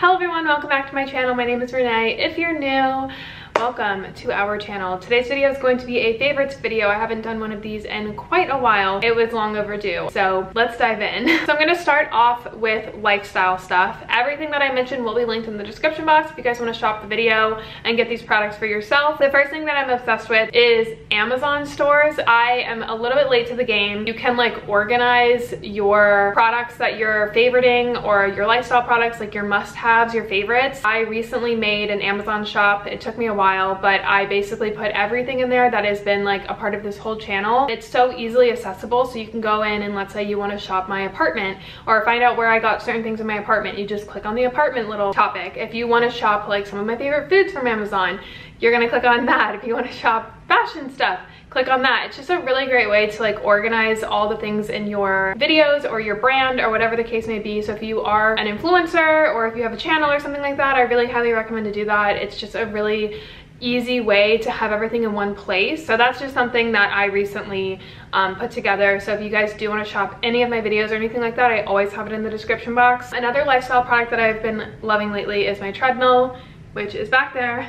Hello everyone, welcome back to my channel. My name is Renee. If you're new, welcome to our channel. Today's video is going to be a favorites video. I haven't done one of these in quite a while. It was long overdue. So let's dive in. So I'm going to start off with lifestyle stuff. Everything that I mentioned will be linked in the description box if you guys want to shop the video and get these products for yourself. The first thing that I'm obsessed with is Amazon stores. I am a little bit late to the game. You can like organize your products that you're favoriting or your lifestyle products, like your must-haves, your favorites. I recently made an Amazon shop. It took me a while, but I basically put everything in there that has been like a part of this whole channel. It's so easily accessible, so you can go in and let's say you want to shop my apartment or find out where I got certain things in my apartment. You just click on the apartment little topic. If you want to shop like some of my favorite foods from Amazon, you're gonna click on that. If you want to shop fashion stuff, click on that. It's just a really great way to like organize all the things in your videos or your brand or whatever the case may be. So if you are an influencer or if you have a channel or something like that, I really highly recommend to do that. It's just a really easy way to have everything in one place. So that's just something that I recently put together. So if you guys do want to shop any of my videos or anything like that, I always have it in the description box. Another lifestyle product that I've been loving lately is my treadmill, which is back there.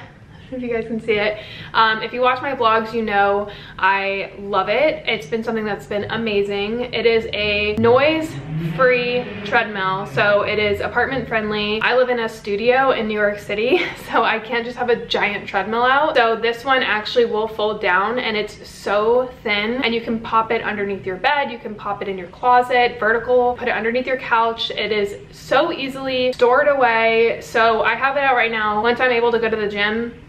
If you guys can see it. If you watch my vlogs, you know I love it. It's been something that's been amazing. It is a noise-free treadmill, so it is apartment friendly. I live in a studio in New York City, so I can't just have a giant treadmill out. So this one actually will fold down, and it's so thin, and you can pop it underneath your bed, you can pop it in your closet, vertical, put it underneath your couch. It is so easily stored away. So I have it out right now. Once I'm able to go to the gym,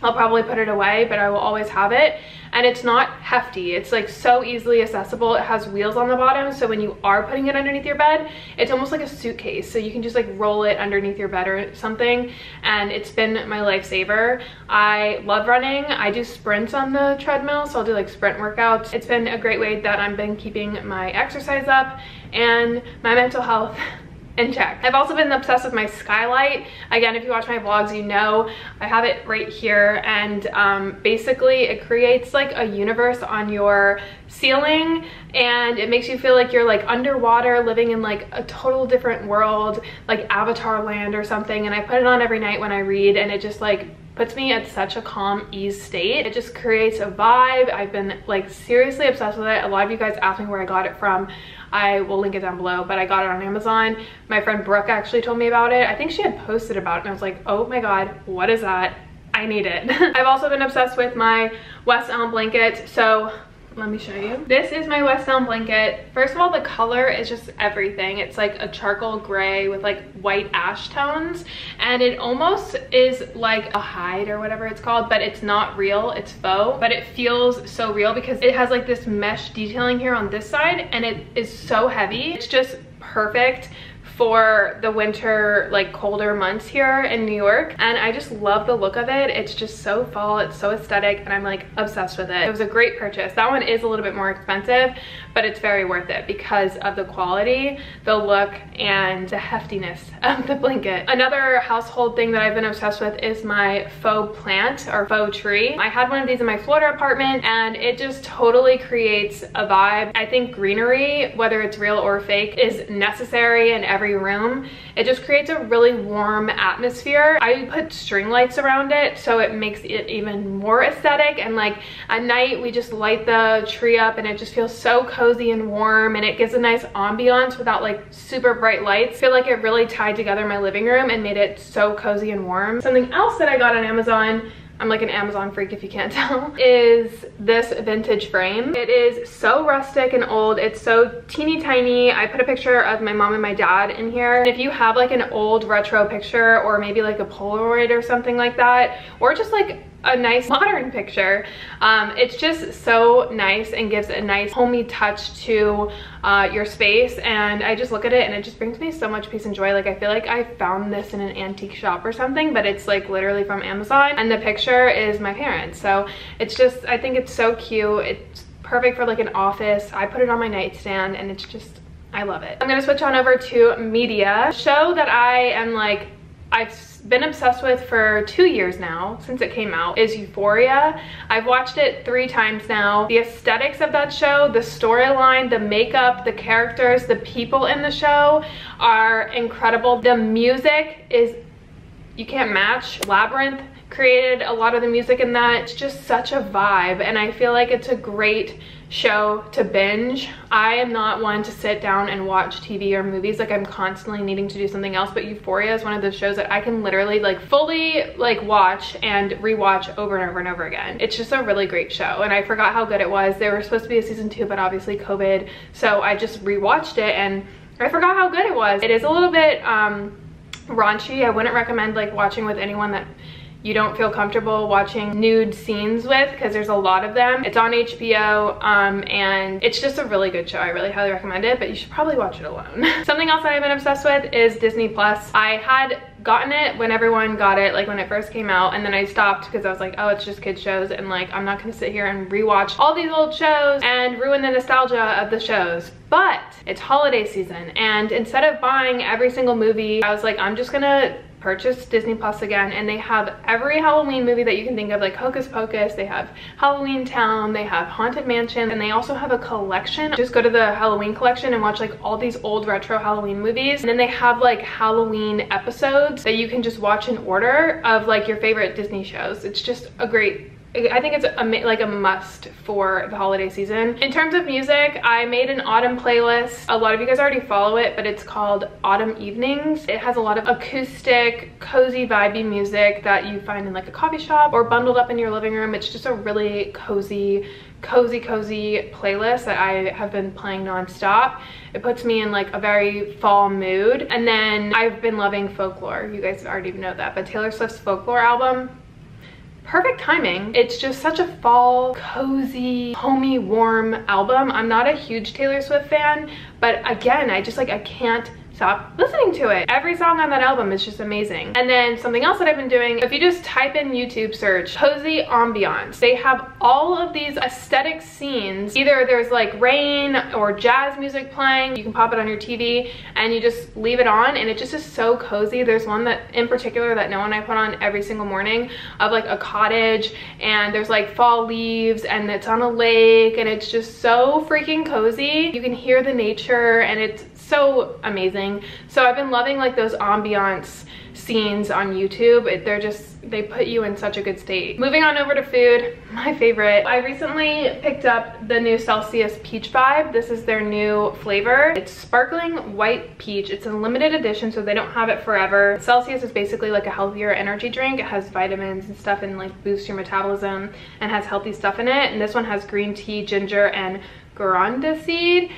I'll probably put it away, but I will always have it. And it's not hefty. It's like so easily accessible. It has wheels on the bottom, so when you are putting it underneath your bed, it's almost like a suitcase. So you can just like roll it underneath your bed or something, and it's been my lifesaver. I love running. I do sprints on the treadmill, so I'll do like sprint workouts. It's been a great way that I've been keeping my exercise up and my mental health in check. I've also been obsessed with my skylight. Again, if you watch my vlogs, you know I have it right here, and basically it creates like a universe on your ceiling, and it makes you feel like you're like underwater, living in like a total different world, like Avatar land or something. And I put it on every night when I read, and it just like puts me at such a calm ease state. It just creates a vibe. I've been like seriously obsessed with it. A lot of you guys asked me where I got it from. I will link it down below, but I got it on Amazon. My friend Brooke actually told me about it. I think she had posted about it, and I was like, oh my god, what is that? I need it. I've also been obsessed with my West Elm blanket. So let me show you. This is my West Elm blanket. First of all, the color is just everything. It's like a charcoal gray with like white ash tones, and it almost is like a hide or whatever it's called, but it's not real, it's faux, but it feels so real because it has like this mesh detailing here on this side, and it is so heavy. It's just perfect for the winter, like colder months here in New York, and I just love the look of it. It's just so fall, it's so aesthetic, and I'm like obsessed with it. It was a great purchase. That one is a little bit more expensive, but it's very worth it because of the quality, the look, and the heftiness of the blanket. Another household thing that I've been obsessed with is my faux plant or faux tree. I had one of these in my Florida apartment, and it just totally creates a vibe. I think greenery, whether it's real or fake, is necessary in every room. It just creates a really warm atmosphere. I put string lights around it, so it makes it even more aesthetic, and like at night we just light the tree up, and it just feels so cozy and warm, and it gives a nice ambiance without like super bright lights. I feel like it really tied together my living room and made it so cozy and warm. Something else that I got on Amazon, I'm like an Amazon freak if you can't tell, is this vintage frame. It is so rustic and old. It's so teeny tiny. I put a picture of my mom and my dad in here. And if you have like an old retro picture, or maybe like a Polaroid or something like that, or just like a nice modern picture, it's just so nice and gives a nice homey touch to your space. And I just look at it and it just brings me so much peace and joy. Like I feel like I found this in an antique shop or something, but it's like literally from Amazon, and the picture is my parents. So it's just, I think it's so cute. It's perfect for like an office. I put it on my nightstand, and it's just, I love it. I'm gonna switch on over to media. A show that I am like, I've been obsessed with for 2 years now, since it came out, is Euphoria. I've watched it 3 times now. The aesthetics of that show, the storyline, the makeup, the characters, the people in the show are incredible. The music is, you can't match. Labyrinth created a lot of the music in that. It's just such a vibe, and I feel like it's a great show to binge. I am not one to sit down and watch TV or movies. Like, I'm constantly needing to do something else, but Euphoria is one of those shows that I can literally like fully like watch and rewatch over and over and over again. It's just a really great show, and I forgot how good it was. There was supposed to be a season 2, but obviously COVID, so I just rewatched it and I forgot how good it was. It is a little bit raunchy. I wouldn't recommend like watching with anyone that you don't feel comfortable watching nude scenes with, because there's a lot of them. It's on HBO, and it's just a really good show. I really highly recommend it, but you should probably watch it alone. Something else that I've been obsessed with is Disney Plus. I had gotten it when everyone got it, like when it first came out, and then I stopped because I was like, oh, it's just kids shows, and like I'm not gonna sit here and rewatch all these old shows and ruin the nostalgia of the shows. But it's holiday season, and instead of buying every single movie, I was like, I'm just gonna purchase Disney Plus again, and they have every Halloween movie that you can think of, like Hocus Pocus, they have Halloween Town, they have Haunted Mansion, and they also have a collection. Just go to the Halloween collection and watch like all these old retro Halloween movies, and then they have like Halloween episodes that you can just watch in order of like your favorite Disney shows. It's just a great, I think it's like a must for the holiday season. In terms of music, I made an autumn playlist. A lot of you guys already follow it, but it's called Autumn Evenings. It has a lot of acoustic, cozy, vibey music that you find in like a coffee shop or bundled up in your living room. It's just a really cozy playlist that I have been playing non-stop. It puts me in like a very fall mood. And then I've been loving folklore. You guys already know that, but Taylor Swift's Folklore album, perfect timing. It's just such a fall, cozy, homey, warm album. I'm not a huge Taylor Swift fan, but again, I can't stop listening to it. Every song on that album is just amazing. And then something else that I've been doing, if you just type in YouTube search cozy ambiance, they have all of these aesthetic scenes. Either there's like rain or jazz music playing, you can pop it on your TV and you just leave it on, and it just is so cozy. There's one that in particular that Noah and I put on every single morning of like a cottage, and there's like fall leaves and it's on a lake, and it's just so freaking cozy. You can hear the nature and it's so amazing. So I've been loving like those ambiance scenes on YouTube. They put you in such a good state. Moving on over to food, my favorite. I recently picked up the new Celsius Peach Vibe. This is their new flavor. It's sparkling white peach. It's a limited edition, so they don't have it forever. Celsius is basically like a healthier energy drink. It has vitamins and stuff and like boosts your metabolism and has healthy stuff in it. And this one has green tea, ginger, and guarana seed.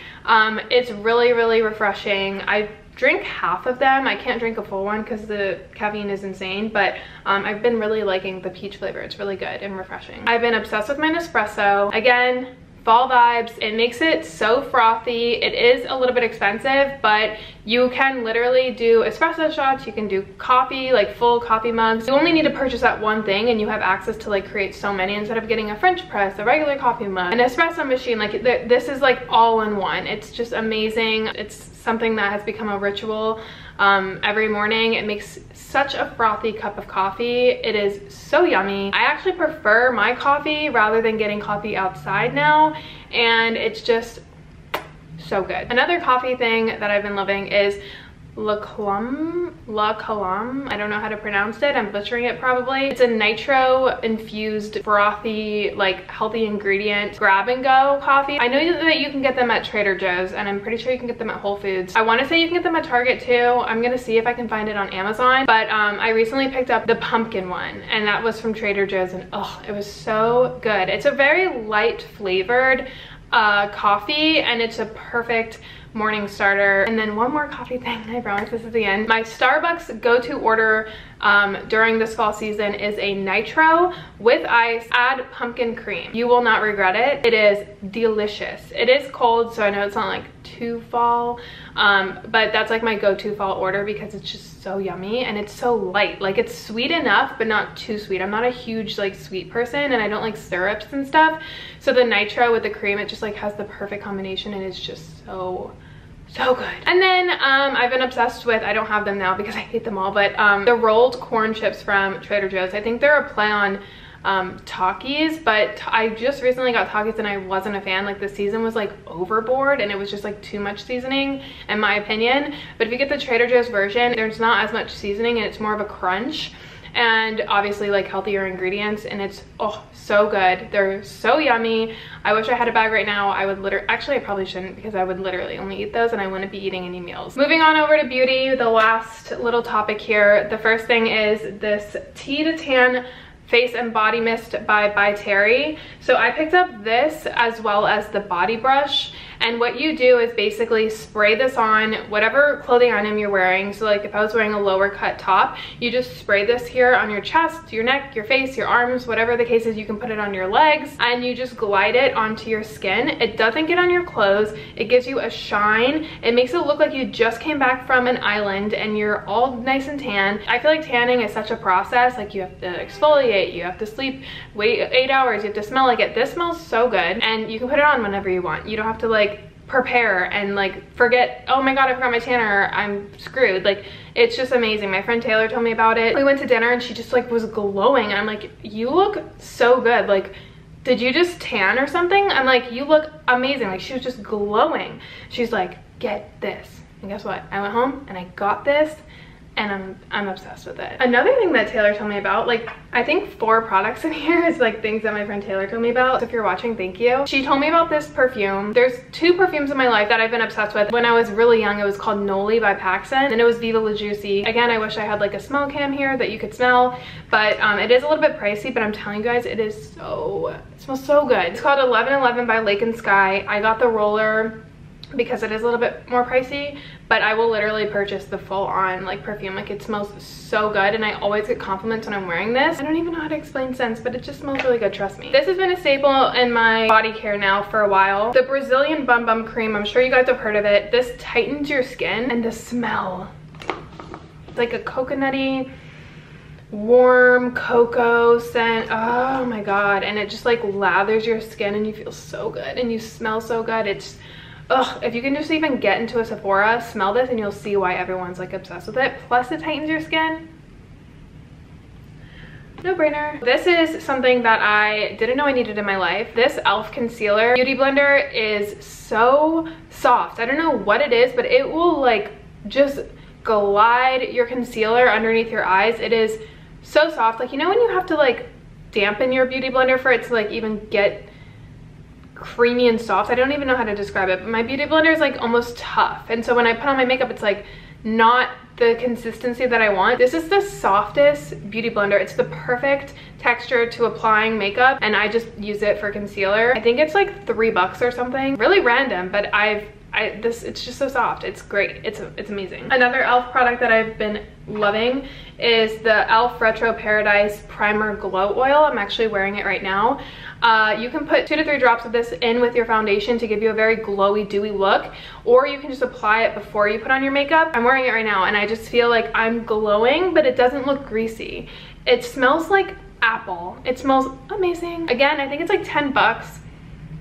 It's really refreshing. I drink half of them. I can't drink a full one because the caffeine is insane, but I've been really liking the peach flavor. It's really good and refreshing. I've been obsessed with my Nespresso. Again, fall vibes. It makes it so frothy. It is a little bit expensive, but you can literally do espresso shots. You can do coffee, like full coffee mugs. You only need to purchase that one thing and you have access to like create so many instead of getting a French press, a regular coffee mug, an espresso machine. Like this is like all in one. It's just amazing. It's something that has become a ritual every morning. It makes such a frothy cup of coffee. It is so yummy. I actually prefer my coffee rather than getting coffee outside now, and it's just so good. Another coffee thing that I've been loving is La Colombe. I don't know how to pronounce it. I'm butchering it probably. It's a nitro infused frothy, like healthy ingredient grab and go coffee. I know that you can get them at Trader Joe's, and I'm pretty sure you can get them at Whole Foods. I want to say you can get them at Target too. I'm gonna see if I can find it on Amazon, but I recently picked up the pumpkin one, and that was from Trader Joe's, and oh, it was so good. It's a very light flavored coffee, and it's a perfect morning starter. And then one more coffee thing, I promise this is the end. My Starbucks go-to order during this fall season is a Nitro with ice, add pumpkin cream. You will not regret it. It is delicious. It is cold, so I know it's not like too fall, but that's like my go-to fall order because it's just so yummy and it's so light. Like it's sweet enough, but not too sweet. I'm not a huge like sweet person, and I don't like syrups and stuff. So the Nitro with the cream, it just like has the perfect combination, and it's just so So good. And then I've been obsessed with, I don't have them now because I hate them all, but the rolled corn chips from Trader Joe's. I think they're a play on Takis, but I just recently got Takis and I wasn't a fan. Like the season was like overboard and it was just like too much seasoning in my opinion. But if you get the Trader Joe's version, there's not as much seasoning and it's more of a crunch, and obviously like healthier ingredients, and it's so good. They're so yummy. I wish I had a bag right now. I would actually I probably shouldn't, because I would literally only eat those and I wouldn't be eating any meals. Moving on over to beauty, the last little topic here. The first thing is this Tea to Tan Face and Body Mist by Terry. So I picked up this as well as the body brush, and what you do is basically spray this on whatever clothing item you're wearing. So like if I was wearing a lower cut top, you just spray this here on your chest, your neck, your face, your arms, whatever the case is. You can put it on your legs and you just glide it onto your skin. It doesn't get on your clothes. It gives you a shine. It makes it look like you just came back from an island and you're all nice and tan. I feel like tanning is such a process. Like you have to exfoliate, you have to sleep, wait 8 hours, you have to smell like it. This smells so good, and you can put it on whenever you want. You don't have to like prepare and like forget, oh my god, I forgot my tanner, I'm screwed. Like it's just amazing. My friend Taylor told me about it. We went to dinner and she just like was glowing, and I'm like, you look so good. Like, did you just tan or something? I'm like, you look amazing. Like she was just glowing. She's like, get this. And guess what? I went home and I got this, and I'm obsessed with it. Another thing that Taylor told me about, like I think 4 products in here is like things that my friend Taylor told me about. So if you're watching, thank you. She told me about this perfume. There's 2 perfumes in my life that I've been obsessed with. When I was really young, it was called Noli by Paxson, and it was Viva La Juicy. Again, I wish I had like a smell cam here that you could smell, but it is a little bit pricey, but I'm telling you guys, it smells so good. It's called 1111 by Lake and Sky. I got the roller because it is a little bit more pricey, but I will literally purchase the full-on like perfume. Like it smells so good, and I always get compliments when I'm wearing this. I don't even know how to explain scents, but it just smells really good, trust me. This has been a staple in my body care now for a while. The Brazilian Bum Bum Cream, I'm sure you guys have heard of it. This tightens your skin, and the smell, it's like a coconutty, warm cocoa scent. Oh my god, and it just like lathers your skin and you feel so good and you smell so good. It's if you can just even get into a Sephora, smell this, and you'll see why everyone's like obsessed with it. Plus it tightens your skin. No brainer. This is something that I didn't know I needed in my life. This e.l.f. concealer beauty blender is so soft. I don't know what it is, but it will like just glide your concealer underneath your eyes. It is so soft. Like, you know when you have to like dampen your beauty blender for it to like even get creamy and soft? I don't even know how to describe it, but my beauty blender is like almost tough, and so when I put on my makeup, it's like not the consistency that I want. This is the softest beauty blender. It's the perfect texture to applying makeup, and I just use it for concealer. I think it's like $3 or something. Really random, but it's just so soft. It's great. It's amazing. Another e.l.f. product that I've been loving is the e.l.f. Retro Paradise Primer Glow Oil. I'm actually wearing it right now. You can put 2 to 3 drops of this in with your foundation to give you a very glowy, dewy look, or you can just apply it before you put on your makeup. I'm wearing it right now and I just feel like I'm glowing, but it doesn't look greasy. It smells like apple. It smells amazing. Again, I think it's like $10.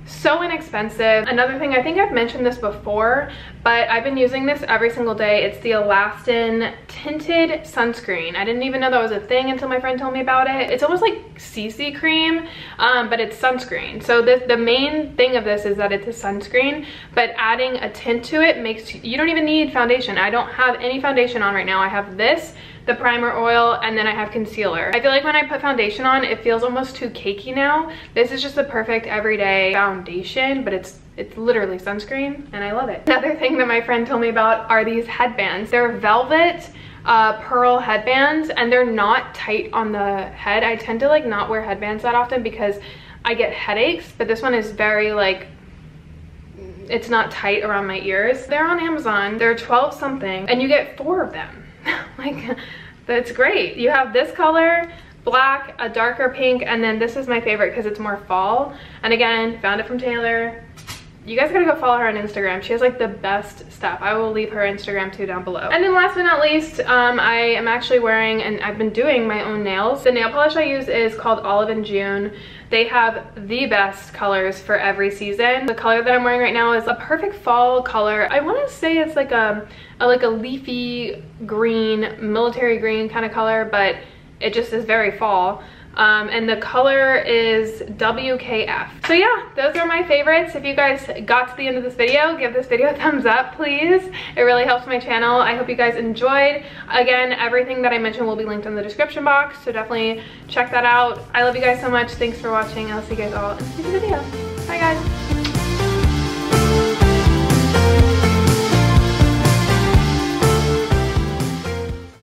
So inexpensive. Another thing, I think I've mentioned this before, but I've been using this every single day. It's the Elastin tinted sunscreen. I didn't even know that was a thing until my friend told me about it. It's almost like CC cream, but it's sunscreen. So the main thing of this is that it's a sunscreen, but adding a tint to it makes you don't even need foundation. I don't have any foundation on right now. I have this, the primer oil, and then I have concealer. I feel like when I put foundation on, it feels almost too cakey now. This is just the perfect everyday foundation, but it's literally sunscreen, and I love it. Another thing that my friend told me about are these headbands. They're velvet pearl headbands, and they're not tight on the head. I tend to like not wear headbands that often because I get headaches, but this one is very like, it's not tight around my ears. They're on Amazon. They're 12 something, and you get 4 of them. Like, that's great. You have this color, black, a darker pink, and then this is my favorite because it's more fall. And again, found it from Taylor. You guys gotta go follow her on Instagram. She has like the best stuff. I will leave her Instagram too down below. And then last but not least, I am actually wearing, and I've been doing my own nails. The nail polish I use is called Olive and June. They have the best colors for every season. The color that I'm wearing right now is a perfect fall color. I want to say it's like a leafy green, military green kind of color, but it just is very fall. And the color is WKF. So yeah, those are my favorites. If you guys got to the end of this video, give this video a thumbs up, please. It really helps my channel. I hope you guys enjoyed. Again, everything that I mentioned will be linked in the description box, so definitely check that out. I love you guys so much. Thanks for watching. I'll see you guys all in the next video. Bye guys.